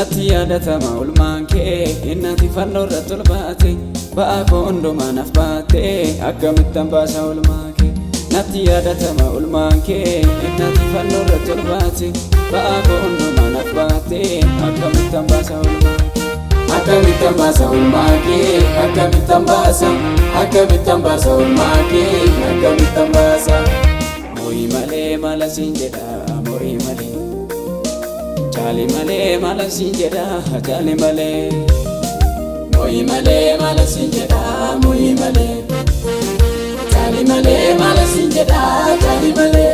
natti yaadatama ulmaan kee innati fannoo irratti ol baate ba'aa koo hundumaa naaf baate akkamittan baasa ulmaa kee natti yaadatama ulmaan kee innati fannoo irratti ol baate ba'aa koo hundumaa naaf baate akkamittan baasa ulmaa akkamittan baasa ulmaa kee akkamittan baasa ulmaa kee akkamittan baasa mo'i malee mala siin jedha mo'i malee Chali male mala sinjeda, chali male. Mo'i male mala sinjeda, mo'i male. Chali male mala sinjeda, chali male.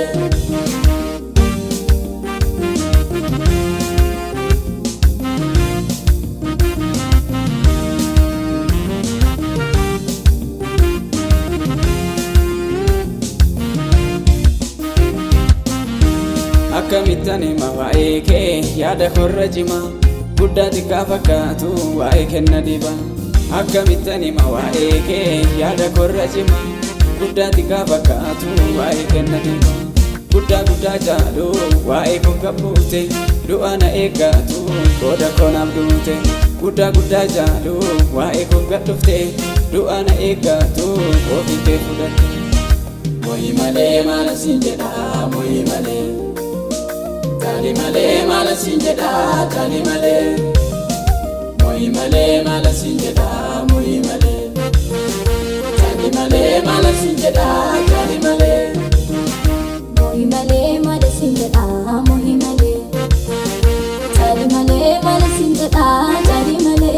Akkamittan hima waa'ee kee yaada korra jima guddaa xiqqaa fakkaatu waa'ee kenna diba akkamittan hima waa'ee kee yaada korra jima guddaa xiqqaa fakkaatu waa'ee kenna diba guddaa jaalu waa'ee kun qabbuute du'a na eeggaatu qooda koonaaf duute guddaa jaalu waa'ee kun gadhufte du'a na eeggaatu ofiitee fudhatte mo'i malee maala siin jedha mo'i malee Chali male mala sinjeda, chali male. Mo'i male mala sinjeda, mo'i male. Chali male mala sinjeda, chali male. Mo'i male mala sinjeda, mo'i male. Chali male mala sinjeda, chali male.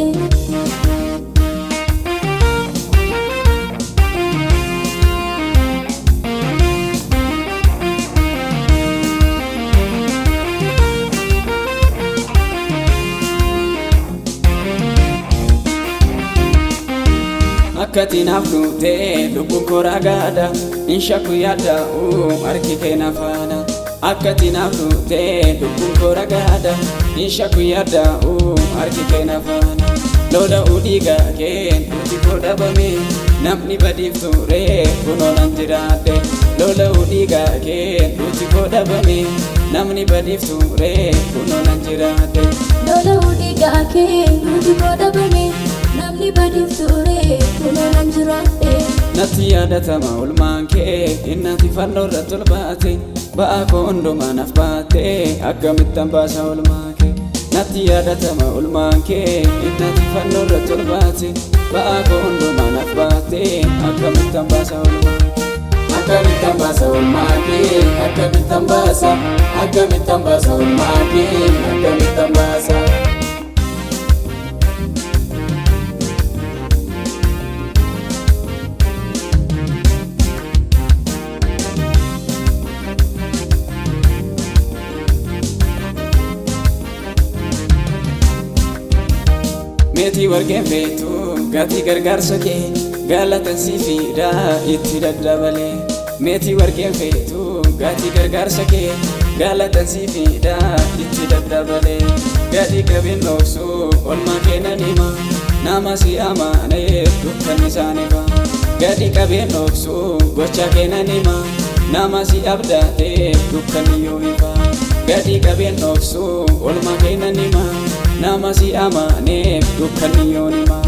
Akkati naaf duute lubbuun koo ragaadha inshaku yaada'u harki kee na faana akkati naaf duute lubbuun koo ragaadha inshaku yaada'u harki kee na faana lola'u dhiigaa kee nuti koo dhabame namni badiif ture kunoo nan jiraadhe lola'u dhiigaa kee nuti koo dhabame namni badiif ture kunoo nan jiraadhe lola'u dhiigaa kee nuti koo dhabame namni badiif ture kunoo nan jiraadhe natti yaadatama ulmaan kee innati fannoo irratti ol baate ba'aa koo hundumaa naaf baate akkamittan baasa ulmaa kee natti yaadatama ulmaan kee innati fannoo irratti ol baate ba'aa koo hundumaa naaf baate akkamittan baasa ulmaa akkamittan baasa ulmaa kee akkamittan baasa ulmaa kee akkamittan baasa Meetii warqeen feetu gatii gargaarsa kee galata siif fida itti daddabalee meetii warqeen feetu gatii gargaarsa kee galata siif fida itti daddabalee gadii qabeen dhoksu olmaa kennan hima nama si amaneef dukkanni isaanii ba'a gadii qabeen dhoksu gocha kennan hima nama si abdateef dukkanni yoo hifa gadii qabeen dhoksu olmaa kennan hima nama si amaneef dukkanni yoo hima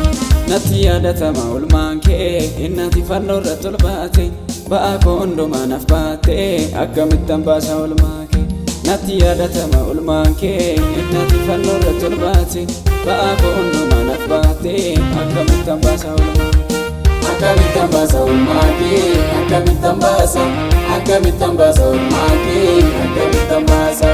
natti yaadatama ulmaan kee innati fannoo irratti ol baate ba'aa koo hundumaa naaf baate akkamittan baasa ulmaa kee natti yaadatama ulmaan kee innati fannoo irratti ol baate ba'aa koo hundumaa naaf baate akkamittan baasa ulmaa akkamittan baasa ulmaa kee akkamittan baasa ulmaa kee akkamittan baasa